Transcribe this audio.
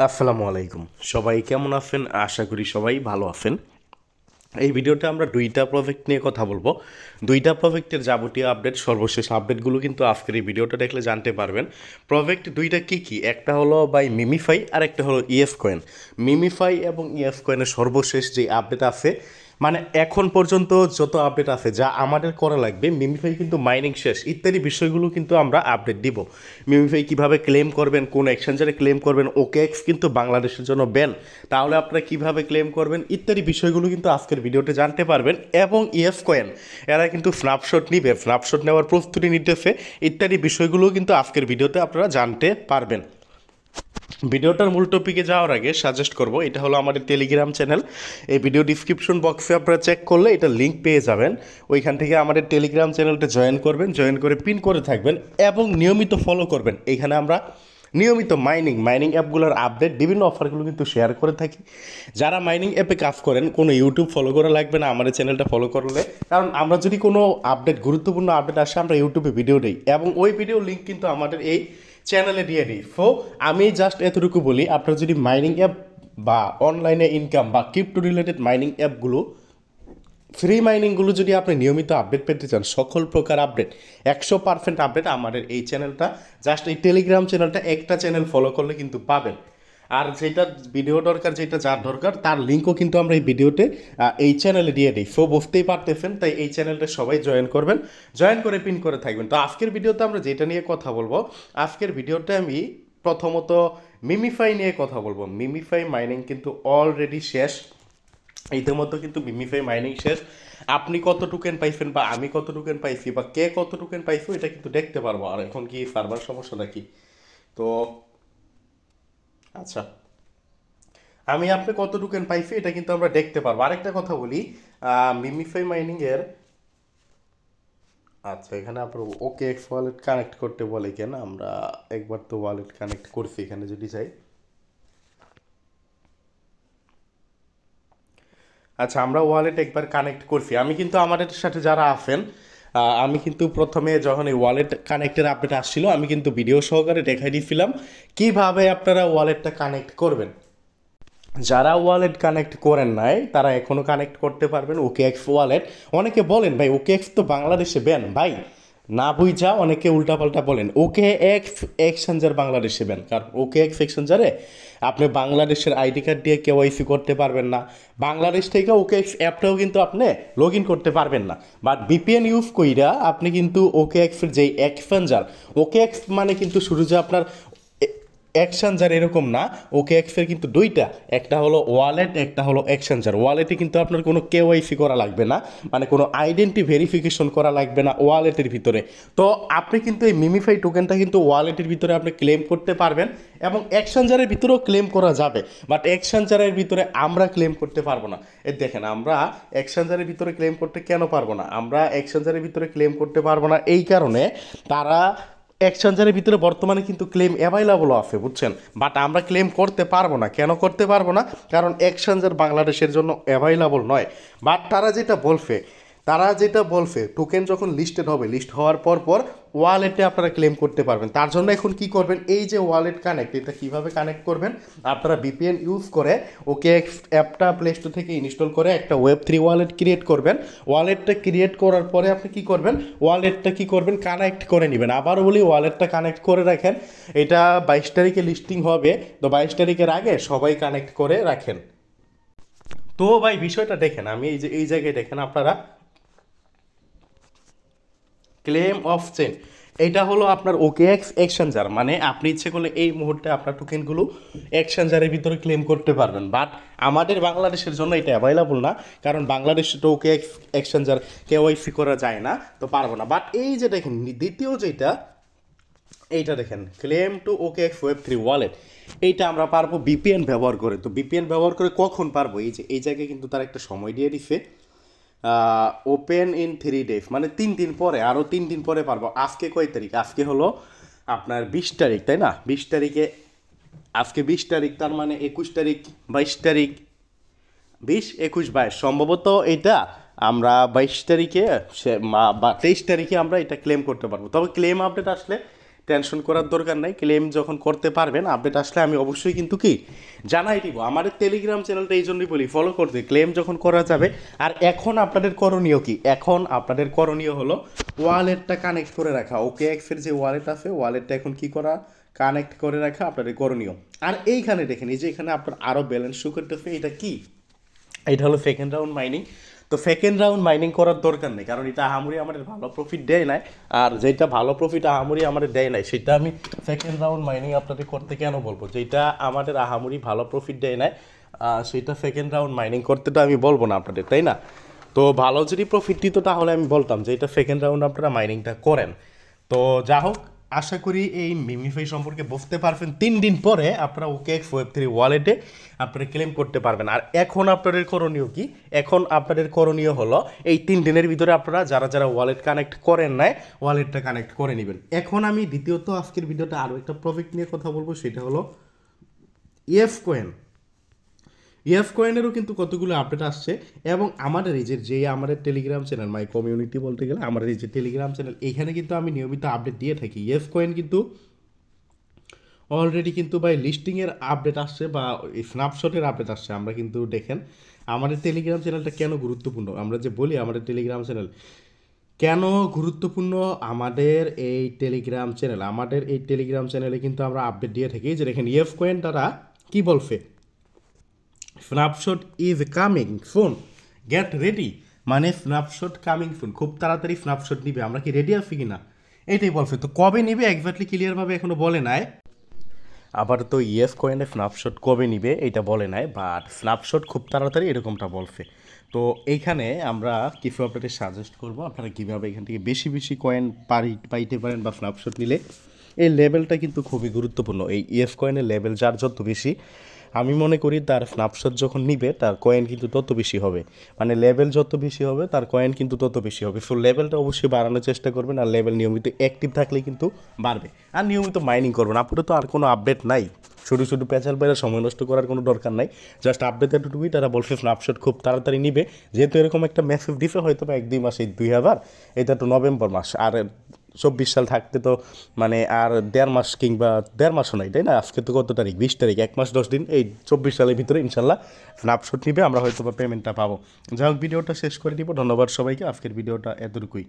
আসসালামু আলাইকুম। সবাই কেমন আছেন? আশা করি সবাই ভালো আছেন। এই ভিডিওতে আমরা দুইটা প্রজেক্ট নিয়ে কথা বলবো। দুইটা প্রজেক্টের যাবতীয় আপডেট, সর্বশেষ আপডেটগুলো কিন্তু আজকের এই ভিডিওটা দেখলে জানতে পারবেন। প্রজেক্ট দুইটা কি কি? একটা হলো বাই মিমিফাই আর একটা হলো ইএস কয়েন। মিমিফাই এবং ইএস কয়েনের সর্বশেষ যে আপডেট আছে, মানে এখন পর্যন্ত যত আপডেট আছে যা আমাদের করা লাগবে, মিমিফাই কিন্তু মাইনিং শেষ ইত্যাদি বিষয়গুলো কিন্তু আমরা আপডেট দিব। মিমিফাই কীভাবে ক্লেম করবেন, কোন এক্সচেঞ্জারে ক্লেম করবেন, ওকেএক্স কিন্তু বাংলাদেশের জন্য ব্যান, তাহলে আপনারা কীভাবে ক্লেম করবেন ইত্যাদি বিষয়গুলো কিন্তু আজকের ভিডিওতে জানতে পারবেন। এবং ইএস কয়েন এরা কিন্তু স্ন্যাপশট নিবে, স্ন্যাপশট নেওয়ার প্রস্তুতি নিতেছে ইত্যাদি বিষয়গুলো কিন্তু আজকের ভিডিওতে আপনারা জানতে পারবেন। ভিডিওটার মূল টপিকে যাওয়ার আগে সাজেস্ট করব, এটা হলো আমাদের টেলিগ্রাম চ্যানেল। এই ভিডিও ডিসক্রিপশন বক্সে আপনারা চেক করলে এটা লিঙ্ক পেয়ে যাবেন। ওইখান থেকে আমাদের টেলিগ্রাম চ্যানেলটা জয়েন করবেন, জয়েন করে পিন করে থাকবেন এবং নিয়মিত ফলো করবেন। এইখানে আমরা নিয়মিত মাইনিং অ্যাপগুলোর আপডেট, বিভিন্ন অফারগুলো কিন্তু শেয়ার করে থাকি। যারা মাইনিং অ্যাপে কাজ করেন, কোনো ইউটিউব ফলো করা লাগবে না আমাদের চ্যানেলটা ফলো করলে, কারণ আমরা যদি কোনো আপডেট, গুরুত্বপূর্ণ আপডেট আসে, আমরা ইউটিউবে ভিডিও দিই এবং ওই ভিডিও লিঙ্ক কিন্তু আমাদের এই চ্যানেলে দিয়ে দিই। সো আমি জাস্ট এতটুকু বলি, আপনারা যদি মাইনিং অ্যাপ বা অনলাইনে ইনকাম বা ক্রিপ্টো রিলেটেড মাইনিং অ্যাপগুলো, ফ্রি মাইনিংগুলো যদি আপনি নিয়মিত আপডেট পেতে চান, সকল প্রকার আপডেট, 100% আপডেট আমাদের এই চ্যানেলটা, জাস্ট এই টেলিগ্রাম চ্যানেলটা একটা চ্যানেল ফলো করলে কিন্তু পাবেন। আর যেটা ভিডিও দরকার, যেটা যার দরকার, তার লিঙ্কও কিন্তু আমরা এই ভিডিওতে এই চ্যানেলে দিয়ে দিই। সো বুঝতেই পারতেছেন, তাই এই চ্যানেলটা সবাই জয়েন করবেন, জয়েন করে পিন করে থাকবেন। তো আজকের ভিডিওতে আমরা যেটা নিয়ে কথা বলবো, আজকের ভিডিওতে আমি প্রথমত মিমিফাই নিয়ে কথা বলবো। মিমিফাই মাইনিং কিন্তু অলরেডি শেষ, ইতিমধ্যে কিন্তু মিমিফাই মাইনিং শেষ। আপনি কত টোকেন পাইছেন বা আমি কত টোকেন পাইছি বা কে কত টোকেন পাইছো, এটা কিন্তু দেখতে পারবো। আর এখন কি সার্ভার সমস্যা নাকি? তো আচ্ছা, আমি আপনি কত টোকেন পাইছি এটা কিন্তু আমরা দেখতে পারবো। আরেকটা কথা বলি, মিমিফাই মাইনিংয়ের, আচ্ছা এখানে আপনার ওকে এক্স ওয়ালেট কানেক্ট করতে বলে কেন? আমরা একবার তো ওয়ালেট কানেক্ট করছি, এখানে যদি যাই, আচ্ছা আমরা ওয়ালেট একবার কানেক্ট করছি। আমি কিন্তু আমাদের সাথে যারা আছেন, আমি কিন্তু প্রথমে যখন এই ওয়ালেট কানেক্টের আপডেট আসছিল, আমি কিন্তু ভিডিও সহকারে দেখাই দিয়েছিলাম কীভাবে আপনারা ওয়ালেটটা কানেক্ট করবেন। যারা ওয়ালেট কানেক্ট করেন নাই তারা এখনও কানেক্ট করতে পারবেন ওকেএক্স ওয়ালেট। অনেকে বলেন ভাই ওকেএক্স তো বাংলাদেশে ব্যান, ভাই না বুঝা অনেকে উল্টাপাল্টা বলেন। ওকেএক্স এক্সচেঞ্জার বাংলাদেশে ব্যান, কারণ ওকেএক্স এক্সচেঞ্জারে আপনি বাংলাদেশের আইডি কার্ড দিয়ে কেওয়াইসি করতে পারবেন না। বাংলাদেশ থেকে ওকেএক্স অ্যাপটাও কিন্তু আপনি লগ ইন করতে পারবেন না। বাট ভিপিএন ইউজ কইরা আপনি কিন্তু ওকেএক্সের যেই এক্সচেঞ্জার, ওকেএক্স মানে কিন্তু শুধু যে আপনার এক্সচেঞ্জার এরকম না, ওকেএক্সের কিন্তু দুইটা, একটা হলো ওয়ালেট, একটা হলো এক্সচেঞ্জার। ওয়ালেটে কিন্তু আপনার কোনো কেওয়াইসি করা লাগবে না, মানে কোনো আইডেন্টি ভেরিফিকেশন করা লাগবে না ওয়ালেটের ভিতরে। তো আপনি কিন্তু এই মিমিফাই টোকেনটা কিন্তু ওয়ালেটের ভিতরে আপনি ক্লেম করতে পারবেন এবং এক্সচেঞ্জারের ভিতরেও ক্লেম করা যাবে। বাট এক্সচেঞ্জারের ভিতরে আমরা ক্লেম করতে পারবো না। দেখেন, আমরা এক্সচেঞ্জারের ভিতরে ক্লেম করতে কেন পারবো না? আমরা এক্সচেঞ্জারের ভিতরে ক্লেম করতে পারবো না এই কারণে, তারা এক্সচেঞ্জারের ভিতরে বর্তমানে কিন্তু ক্লেম অ্যাভাইলেবলও আছে, বুঝছেন, বাট আমরা ক্লেম করতে পারবো না। কেন করতে পারবো না? কারণ এক্সচেঞ্জার বাংলাদেশের জন্য অ্যাভাইলেবল নয়। বাট তারা যেটা বলছে টোকেন যখন লিস্টেড হবে, লিস্ট হওয়ার পর ওয়ালেটে আপনারা ক্লেম করতে পারবেন। তার জন্য এখন কি করবেন, এই যে ওয়ালেট কানেক্ট, এটা কীভাবে কানেক্ট করবেন? আপনারা ভিপিএন ইউজ করে ওকে অ্যাপটা প্লে স্টোর থেকে ইনস্টল করে একটা ওয়েব3 ওয়ালেট ক্রিয়েট করবেন। ওয়ালেটটা ক্রিয়েট করার পরে আপনি কি করবেন, ওয়ালেটটা কি করবেন, কানেক্ট করে নেবেন। আবারও বলি, ওয়ালেটটা কানেক্ট করে রাখেন। এটা 22 তারিখে লিস্টিং হবে, তো 22 তারিখের আগে সবাই কানেক্ট করে রাখেন। তো ভাই বিষয়টা দেখেন, আমি এই জায়গায় দেখেন আপনারা ক্লেম অফ চেন, এটা হলো আপনার ওকেএক্স এক্সচেঞ্জার। মানে আপনি ইচ্ছে করলে এই মুহূর্তে আপনার টোকেনগুলো এক্সচেঞ্জারের ভিতরে ক্লেম করতে পারবেন। বাট আমাদের বাংলাদেশের জন্য এটা অ্যাভেলেবল না, কারণ বাংলাদেশে তো ওকেএক্স এক্সচেঞ্জার কেওয়াইসি করা যায় না, তো পারবো না। বাট এই যে দেখেন দ্বিতীয় যেটা, এইটা দেখেন ক্লেম টু ওকেএক্স ওয়েব3 ওয়ালেট, এইটা আমরা পারবো ভিপিএন ব্যবহার করে। তো ভিপিএন ব্যবহার করে কখন পারবো? এই যে এই জায়গায় কিন্তু তার একটা সময় দিয়ে দিছে, ওপেন ইন 3 days, মানে 3 দিন পরে, আরও 3 দিন পরে পারবো। আজকে কয় তারিখ? আজকে হলো আপনার 20 তারিখ, তাই না? 20 তারিখে, আজকে 20 তারিখ, তার মানে 21 তারিখ, 22 তারিখ, 20, 21, 22, সম্ভবত এটা আমরা 22 তারিখে বা 23 তারিখে আমরা এটা ক্লেম করতে পারবো। তবে ক্লেম আপডেট আসলে টেনশন করার দরকার নাই। ক্লেম যখন করতে পারবেন আপডেট আসলে আমি অবশ্যই কিন্তু কি জানাই দিব। আমাদের টেলিগ্রাম চ্যানেলটা এই জন্যই বলি ফলো করতে, ক্লেম যখন করা যাবে। আর এখন আপনাদের করণীয় কি, এখন আপনাদের করণীয় হলো ওয়ালেটটা কানেক্ট করে রাখা। OKX-এর যে ওয়ালেট আছে ওয়ালেটটা এখন কি করা, কানেক্ট করে রাখা আপনাদের করণীয়। আর এইখানে দেখেন এই যে এখানে আপনার আরও ব্যালেন্স শো করতেছে, এটা কি, এটা হলো সেকেন্ড রাউন্ড মাইনিং। তো সেকেন্ড রাউন্ড মাইনিং করার দরকার নেই, কারণ এটা আহামরি আমাদের ভালো প্রফিট দেয় নাই। আর যেটা ভালো প্রফিট আহামরি আমাদের দেয় নাই সেটা আমি সেকেন্ড রাউন্ড মাইনিং আপনাদের করতে কেন বলবো, যেটা আমাদের আহামরি ভালো প্রফিট দেয় নাই সেটা সেকেন্ড রাউন্ড মাইনিং করতে তো আমি বলবো না আপনাদের, তাই না? তো ভালো যদি প্রফিট দিত তাহলে আমি বলতাম যে এটা সেকেন্ড রাউন্ড আপনারা মাইনিংটা করেন। তো যা হোক, আশা করি এই মিমিফাই সম্পর্কে বুঝতে পারবেন। 3 দিন পরে আপনারা OKX Web3 ওয়ালেটে আপনারা ক্লেম করতে পারবেন। আর এখন আপনাদের করণীয় কি, এখন আপনাদের করণীয় হলো এই 3 দিনের ভিতরে আপনারা যারা যারা ওয়ালেট কানেক্ট করেন নাই ওয়ালেটটা কানেক্ট করে নেবেন। এখন আমি দ্বিতীয়ত আজকের ভিডিওটা আরও একটা প্রজেক্ট নিয়ে কথা বলবো, সেটা হলো EF কয়েন। EF কয়েনেরও কিন্তু কতগুলো আপডেট আসছে, এবং আমাদের এই যে আমাদের টেলিগ্রাম চ্যানেল, মাই কমিউনিটি বলতে গেলে আমাদের এই যে টেলিগ্রাম চ্যানেল, এইখানে কিন্তু আমি নিয়মিত আপডেট দিয়ে থাকি। EF কয়েন কিন্তু অলরেডি কিন্তু ভাই লিস্টিংয়ের আপডেট আসছে বা স্ন্যাপশটের আপডেট আসছে। আমরা কিন্তু দেখেন আমাদের টেলিগ্রাম চ্যানেলটা কেন গুরুত্বপূর্ণ, আমরা যে বলি আমাদের টেলিগ্রাম চ্যানেল কেন গুরুত্বপূর্ণ, আমাদের এই টেলিগ্রাম চ্যানেলে কিন্তু আমরা আপডেট দিয়ে থাকি। যে দেখেন EF কয়েন তারা কি বলছে, snapshot is coming soon, get ready, মানে স্ন্যাপশট কামিং সুন, খুব তাড়াতাড়ি স্ন্যাপশট নিবে, আমরা কি রেডি আছি কিনা এইটাই বলছে। তো কবে নিবে এক্স্যাক্টলি ক্লিয়ারভাবে এখনো বলে নাই। আবার তো EF কয়েনে স্ন্যাপশট কবে নিবে এটা বলে নাই, বাট স্ন্যাপশট খুব তাড়াতাড়ি এরকমটা বলছে। তো এইখানে আমরা কিছু আপনাদের সাজেস্ট করবো আপনারা কীভাবে এখান থেকে বেশি বেশি কয়েন পাইতে পারেন বা স্ন্যাপশট নিলে। এই লেভেলটা কিন্তু খুবই গুরুত্বপূর্ণ। এই EF কয়েনের লেভেল যার যত বেশি, আমি মনে করি তার স্ন্যাপশট যখন নিবে তার কয়েন কিন্তু তত বেশি হবে, মানে লেভেল যত বেশি হবে তার কয়েন কিন্তু তত বেশি হবে। সো লেভেলটা অবশ্যই বাড়ানোর চেষ্টা করবেন, আর লেভেল নিয়মিত অ্যাক্টিভ থাকলেই কিন্তু বাড়বে। আর নিয়মিত মাইনিং করবেন। আপনাদের তো আর কোনো আপডেট নাই, শুধু পেঁচাল বাইরে সময় নষ্ট করার কোনো দরকার নাই। জাস্ট আপডেট এতটুকুই, তারা বলছে স্ন্যাপশট খুব তাড়াতাড়ি নিবে, যেহেতু এরকম একটা মেসেজ দিছে হয়তো বা 1-2 মাস, এই 2000, এটা তো নভেম্বর মাস, আর 24 সাল থাকতে তো মানে আর 1.5 মাস কিংবা 1.5 মাসও নাই, তাই না? আজকে তো কত তারিখ, 20 তারিখ, 1 মাস 10 দিন, এই 24 সালের ভিতরে ইনশাল্লাহ স্ন্যাপশট নিবে, আমরা হয়তো বা পেমেন্টটা পাবো। যাই হোক, ভিডিওটা শেষ করে দিব। ধন্যবাদ সবাইকে, আজকের ভিডিওটা এতটুকুই।